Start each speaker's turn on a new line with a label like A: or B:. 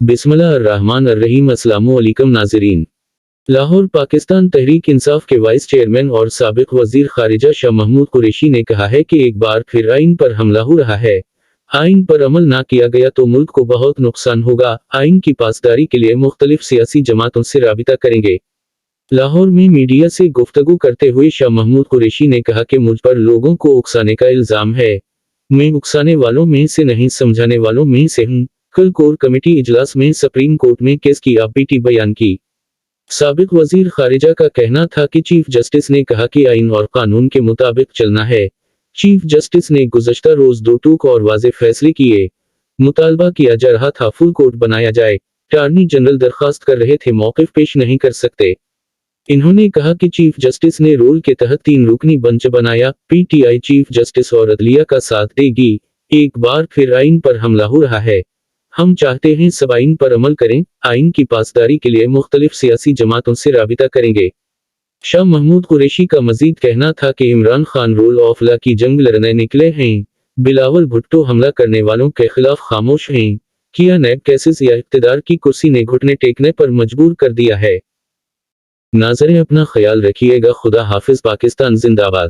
A: बिस्मिल्लाहिर्रहमानिर्रहीम। अस्सलामु अलैकुम नाज़रीन। लाहौर पाकिस्तान तहरीक इंसाफ के वाइस चेयरमैन और साबिक वजीर खारिजा शाह महमूद कुरैशी ने कहा है कि एक बार फिर आइन पर हमला हो रहा है। आइन पर अमल ना किया गया तो मुल्क को बहुत नुकसान होगा। आइन की पासदारी के लिए मुख्तलिफ सियासी जमातों से राबिता करेंगे। लाहौर में मीडिया से गुफ्तगू करते हुए शाह महमूद कुरैशी ने कहा कि मुझ पर लोगों को उकसाने का इल्जाम है। मैं उकसाने वालों में से नहीं, समझाने वालों में से हूँ। कल कोर कमेटी इजलास में सुप्रीम कोर्ट में केस की अपीटी बयान की। साबिक वजीर खारिजा का कहना था कि चीफ जस्टिस ने कहा कि आइन और कानून के मुताबिक चलना है। चीफ जस्टिस ने गुज़श्ता रोज दो टूक और वाज़ेह फैसले किए। मुतालबा किया जा रहा था फुल कोर्ट बनाया जाए। अटॉर्नी जनरल दरखास्त कर रहे थे, मौक़िफ़ पेश नहीं कर सकते। इन्होंने कहा कि चीफ जस्टिस ने रूल के तहत 3 रुकनी बेंच बनाया। पीटीआई चीफ जस्टिस और अदलिया का साथ देगी। एक बार फिर आइन पर हमला हो रहा है। हम चाहते हैं सब आइन पर अमल करें। आइन की पासदारी के लिए मुख्तलिफ सियासी जमातों से राबिता करेंगे। शाह महमूद कुरैशी का मजीद कहना था कि Imran Khan rule of law की जंग लड़ने निकले हैं। बिलावल भुट्टो हमला करने वालों के खिलाफ खामोश हैं। किया नैब केसेस या इक़्तिदार की कुर्सी ने घुटने टेकने पर मजबूर कर दिया है। नाज़रीन, अपना ख्याल रखिएगा। खुदा हाफिज। पाकिस्तान जिंदाबाद।